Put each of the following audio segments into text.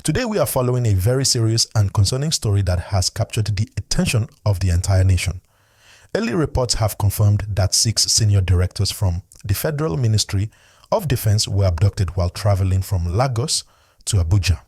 Today we are following a very serious and concerning story that has captured the attention of the entire nation. Early reports have confirmed that 6 senior directors from the Federal Ministry of Defense were abducted while traveling from Lagos to Abuja.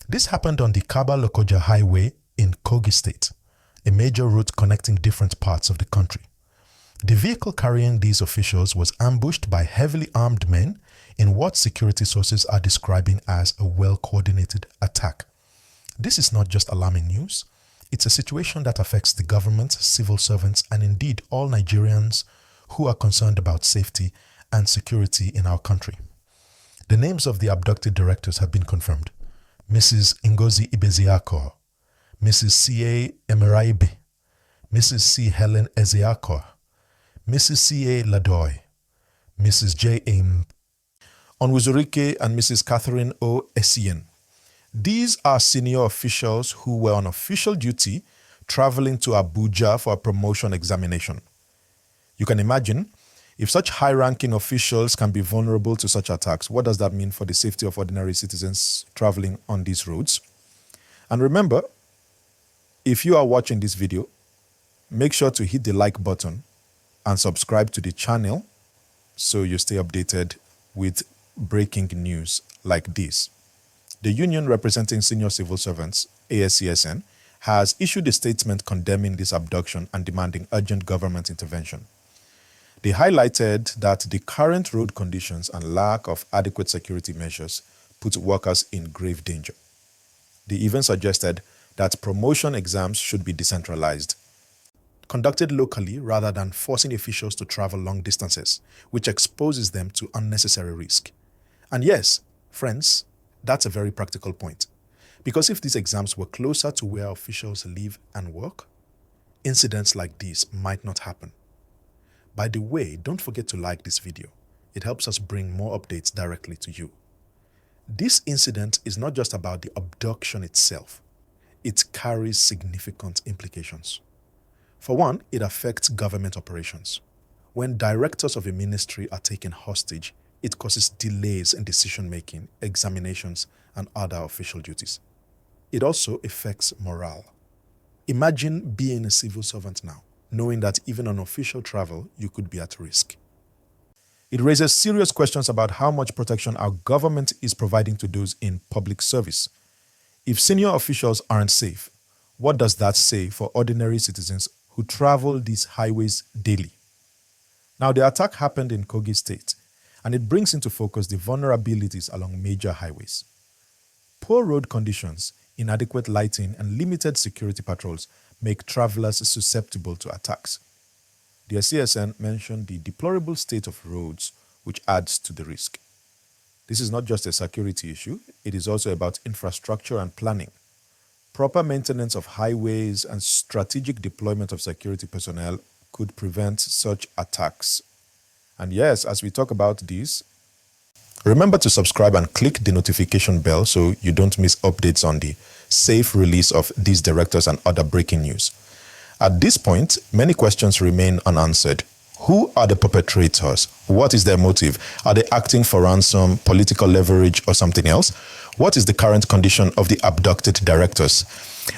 This happened on the Kabba Lokoja highway in Kogi State, a major route connecting different parts of the country. The vehicle carrying these officials was ambushed by heavily armed men in what security sources are describing as a well-coordinated attack. This is not just alarming news. It's a situation that affects the government, civil servants, and indeed all Nigerians who are concerned about safety and security in our country. The names of the abducted directors have been confirmed. Mrs. Ngozi Ibeziako, Mrs. C.A. Emeraibe, Mrs. C. Helen Ezeako, Mrs. C.A. Ladoy, Mrs. J. A. Onwuzurike, and Mrs. Catherine O. Essien. These are senior officials who were on official duty traveling to Abuja for a promotion examination. You can imagine, if such high-ranking officials can be vulnerable to such attacks, what does that mean for the safety of ordinary citizens traveling on these roads? And remember, if you are watching this video, make sure to hit the like button and subscribe to the channel so you stay updated with breaking news like this. The union representing senior civil servants, ASCSN, has issued a statement condemning this abduction and demanding urgent government intervention. They highlighted that the current road conditions and lack of adequate security measures put workers in grave danger. They even suggested that promotion exams should be decentralized, conducted locally rather than forcing officials to travel long distances, which exposes them to unnecessary risk. And yes, friends, that's a very practical point. Because if these exams were closer to where officials live and work, incidents like these might not happen. By the way, don't forget to like this video. It helps us bring more updates directly to you. This incident is not just about the abduction itself. It carries significant implications. For one, it affects government operations. When directors of a ministry are taken hostage, it causes delays in decision-making, examinations, and other official duties. It also affects morale. Imagine being a civil servant now, knowing that even on official travel, you could be at risk. It raises serious questions about how much protection our government is providing to those in public service. If senior officials aren't safe, what does that say for ordinary citizens who travel these highways daily? Now, the attack happened in Kogi State, and it brings into focus the vulnerabilities along major highways. Poor road conditions, inadequate lighting, and limited security patrols make travelers susceptible to attacks. The CSN mentioned the deplorable state of roads, which adds to the risk. This is not just a security issue, it is also about infrastructure and planning. Proper maintenance of highways and strategic deployment of security personnel could prevent such attacks. And yes, as we talk about this, remember to subscribe and click the notification bell so you don't miss updates on the safe release of these directors and other breaking news. At this point, many questions remain unanswered. Who are the perpetrators? What is their motive? Are they acting for ransom, political leverage, or something else? What is the current condition of the abducted directors?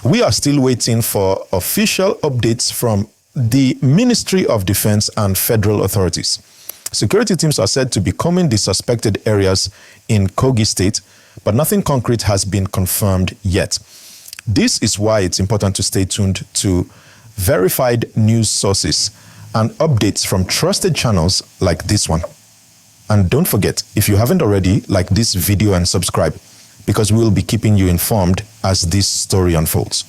We are still waiting for official updates from the Ministry of Defense and federal authorities. Security teams are said to be combing the suspected areas in Kogi State, but nothing concrete has been confirmed yet. This is why it's important to stay tuned to verified news sources and updates from trusted channels like this one. And don't forget, if you haven't already, like this video and subscribe, because we'll be keeping you informed as this story unfolds.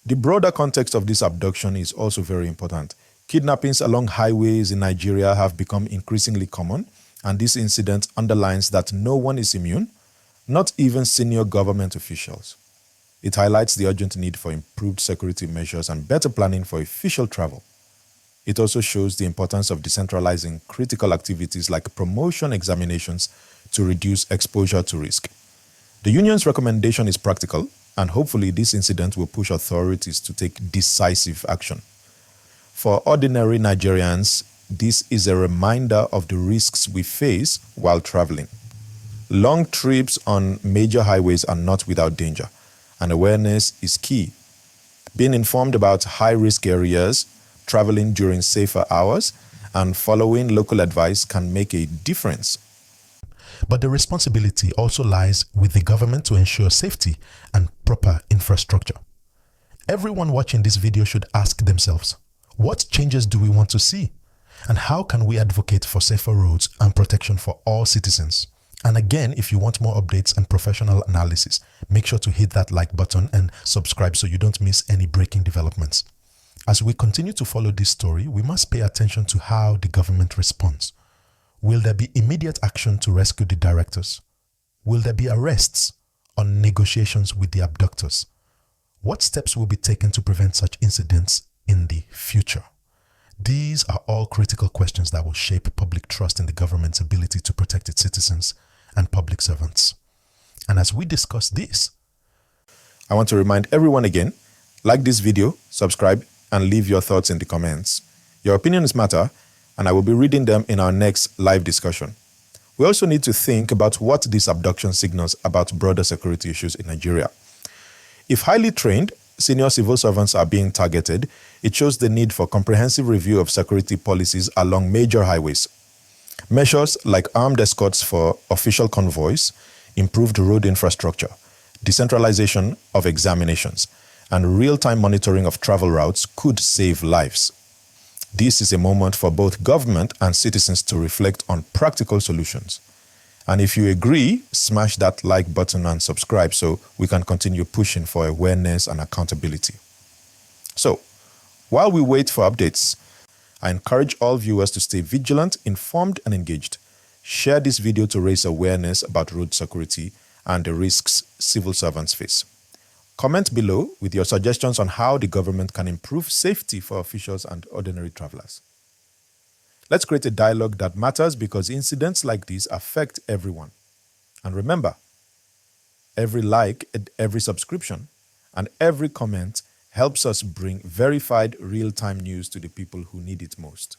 The broader context of this abduction is also very important. Kidnappings along highways in Nigeria have become increasingly common, and this incident underlines that no one is immune, not even senior government officials. It highlights the urgent need for improved security measures and better planning for official travel. It also shows the importance of decentralizing critical activities like promotion examinations to reduce exposure to risk. The union's recommendation is practical, and hopefully this incident will push authorities to take decisive action. For ordinary Nigerians, this is a reminder of the risks we face while traveling. Long trips on major highways are not without danger, and awareness is key. Being informed about high-risk areas, traveling during safer hours, and following local advice can make a difference. But the responsibility also lies with the government to ensure safety and proper infrastructure. Everyone watching this video should ask themselves, what changes do we want to see? And how can we advocate for safer roads and protection for all citizens? And again, if you want more updates and professional analysis, make sure to hit that like button and subscribe so you don't miss any breaking developments. As we continue to follow this story, we must pay attention to how the government responds. Will there be immediate action to rescue the directors? Will there be arrests or negotiations with the abductors? What steps will be taken to prevent such incidents in the future? These are all critical questions that will shape public trust in the government's ability to protect its citizens and public servants. And as we discuss this, I want to remind everyone again, like this video, subscribe, and leave your thoughts in the comments. Your opinions matter, and I will be reading them in our next live discussion. We also need to think about what this abduction signals about broader security issues in Nigeria. If highly trained, senior civil servants are being targeted, it shows the need for comprehensive review of security policies along major highways. Measures like armed escorts for official convoys, improved road infrastructure, decentralization of examinations, and real-time monitoring of travel routes could save lives. This is a moment for both government and citizens to reflect on practical solutions. And if you agree, smash that like button and subscribe so we can continue pushing for awareness and accountability. So, while we wait for updates, I encourage all viewers to stay vigilant, informed, and engaged. Share this video to raise awareness about road security and the risks civil servants face. Comment below with your suggestions on how the government can improve safety for officials and ordinary travelers. Let's create a dialogue that matters because incidents like these affect everyone. And remember, every like, every subscription, and every comment helps us bring verified real-time news to the people who need it most.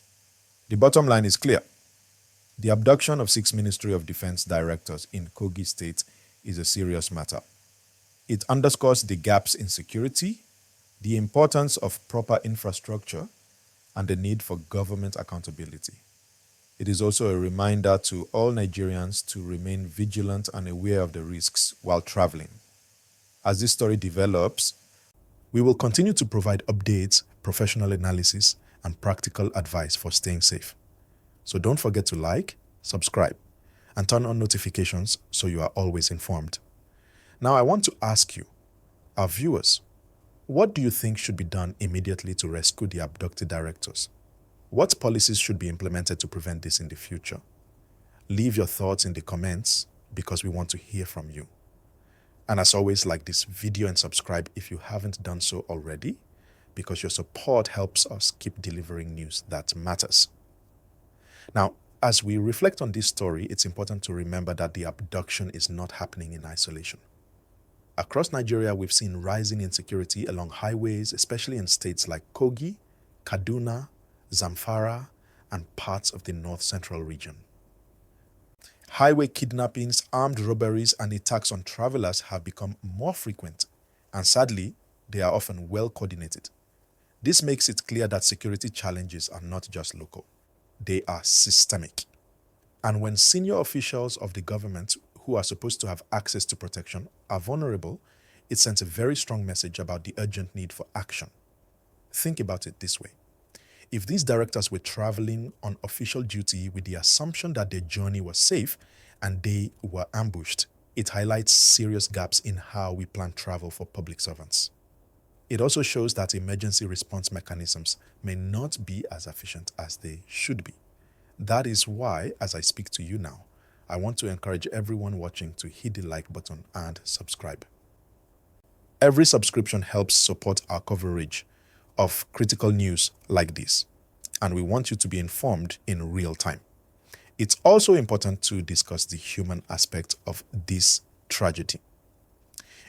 The bottom line is clear. The abduction of 6 Ministry of Defense directors in Kogi State is a serious matter. It underscores the gaps in security, the importance of proper infrastructure, and the need for government accountability. It is also a reminder to all Nigerians to remain vigilant and aware of the risks while traveling. As this story develops, we will continue to provide updates, professional analysis, and practical advice for staying safe. So don't forget to like, subscribe, and turn on notifications so you are always informed. Now I want to ask you, our viewers, what do you think should be done immediately to rescue the abducted directors? What policies should be implemented to prevent this in the future? Leave your thoughts in the comments because we want to hear from you. And as always, like this video and subscribe if you haven't done so already, because your support helps us keep delivering news that matters. Now, as we reflect on this story, it's important to remember that the abduction is not happening in isolation. Across Nigeria, we've seen rising insecurity along highways, especially in states like Kogi, Kaduna, Zamfara, and parts of the north-central region. Highway kidnappings, armed robberies, and attacks on travelers have become more frequent, and sadly, they are often well coordinated. This makes it clear that security challenges are not just local, they are systemic. And when senior officials of the government who are supposed to have access to protection are vulnerable, it sends a very strong message about the urgent need for action. Think about it this way. If these directors were traveling on official duty with the assumption that their journey was safe and they were ambushed, it highlights serious gaps in how we plan travel for public servants. It also shows that emergency response mechanisms may not be as efficient as they should be. That is why, as I speak to you now, I want to encourage everyone watching to hit the like button and subscribe. Every subscription helps support our coverage of critical news like this, and we want you to be informed in real time. It's also important to discuss the human aspect of this tragedy.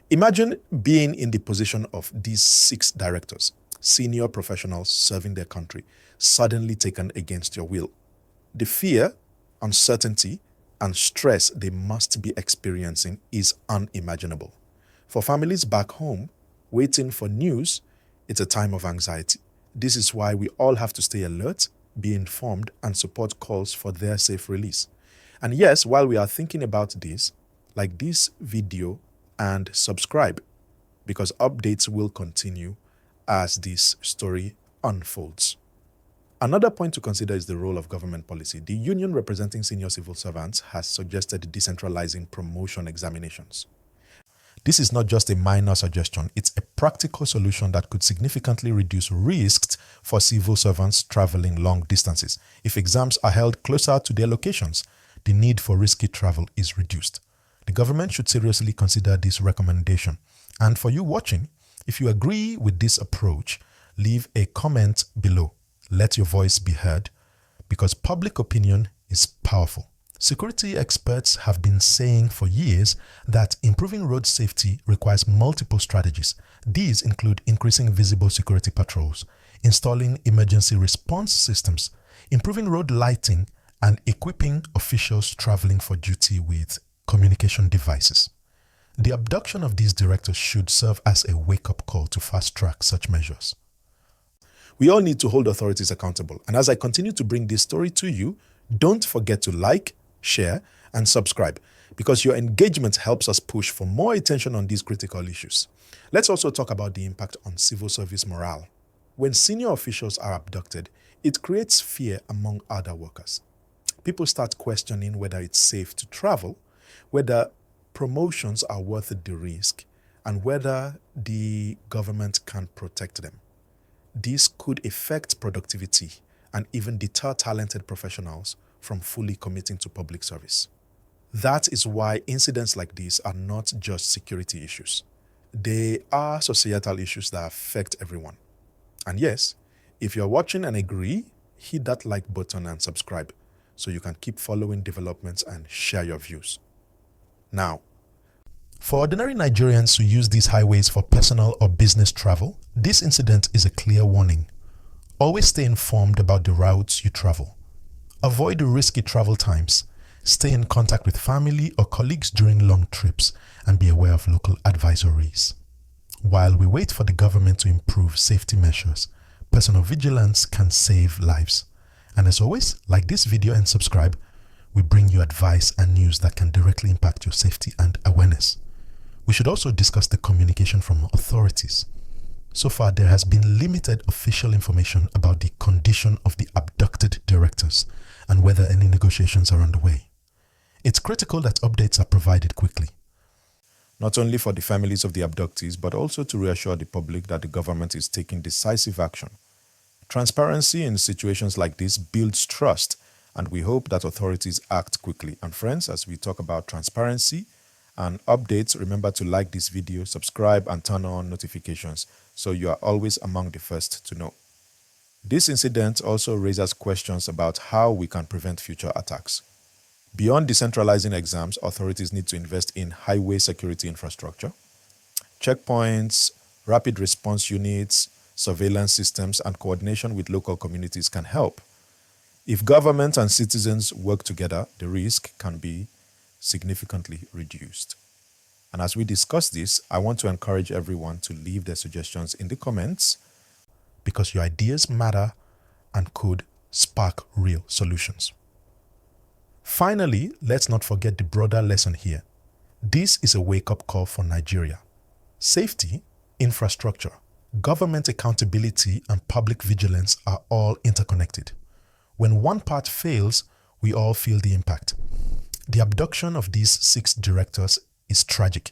Imagine being in the position of these 6 directors, senior professionals serving their country, suddenly taken against your will. The fear, uncertainty, and stress they must be experiencing is unimaginable. For families back home, waiting for news, it's a time of anxiety. This is why we all have to stay alert, be informed, and support calls for their safe release. And yes, while we are thinking about this, like this video and subscribe, because updates will continue as this story unfolds. Another point to consider is the role of government policy. The union representing senior civil servants has suggested decentralizing promotion examinations. This is not just a minor suggestion, it's a practical solution that could significantly reduce risks for civil servants traveling long distances. If exams are held closer to their locations, the need for risky travel is reduced. The government should seriously consider this recommendation. And for you watching, if you agree with this approach, leave a comment below. Let your voice be heard, because public opinion is powerful. Security experts have been saying for years that improving road safety requires multiple strategies. These include increasing visible security patrols, installing emergency response systems, improving road lighting, and equipping officials traveling for duty with communication devices. The abduction of these directors should serve as a wake-up call to fast-track such measures. We all need to hold authorities accountable. And as I continue to bring this story to you, don't forget to like, share, and subscribe, because your engagement helps us push for more attention on these critical issues. Let's also talk about the impact on civil service morale. When senior officials are abducted, it creates fear among other workers. People start questioning whether it's safe to travel, whether promotions are worth the risk, and whether the government can protect them. This could affect productivity and even deter talented professionals from fully committing to public service. That is why incidents like these are not just security issues. They are societal issues that affect everyone. And yes, if you're watching and agree, hit that like button and subscribe so you can keep following developments and share your views. Now, for ordinary Nigerians who use these highways for personal or business travel, this incident is a clear warning. Always stay informed about the routes you travel. Avoid risky travel times. Stay in contact with family or colleagues during long trips and be aware of local advisories. While we wait for the government to improve safety measures, personal vigilance can save lives. And as always, like this video and subscribe. We bring you advice and news that can directly impact your safety and awareness. We should also discuss the communication from authorities. So far, there has been limited official information about the condition of the abducted directors and whether any negotiations are underway. It's critical that updates are provided quickly. Not only for the families of the abductees, but also to reassure the public that the government is taking decisive action. Transparency in situations like this builds trust, and we hope that authorities act quickly. And friends, as we talk about transparency and updates, remember to like this video, subscribe, and turn on notifications so you are always among the first to know. This incident also raises questions about how we can prevent future attacks. Beyond decentralizing exams, authorities need to invest in highway security infrastructure. Checkpoints, rapid response units, surveillance systems, and coordination with local communities can help. If government and citizens work together, the risk can be significantly reduced. And as we discuss this, I want to encourage everyone to leave their suggestions in the comments, because your ideas matter and could spark real solutions. Finally, let's not forget the broader lesson here. This is a wake-up call for Nigeria. Safety, infrastructure, government accountability, and public vigilance are all interconnected. When one part fails, we all feel the impact. The abduction of these 6 directors is tragic,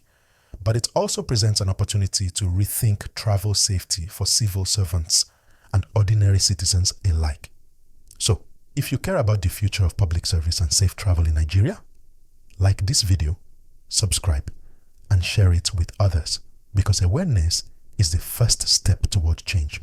but it also presents an opportunity to rethink travel safety for civil servants and ordinary citizens alike. So, if you care about the future of public service and safe travel in Nigeria, like this video, subscribe, and share it with others, because awareness is the first step toward change.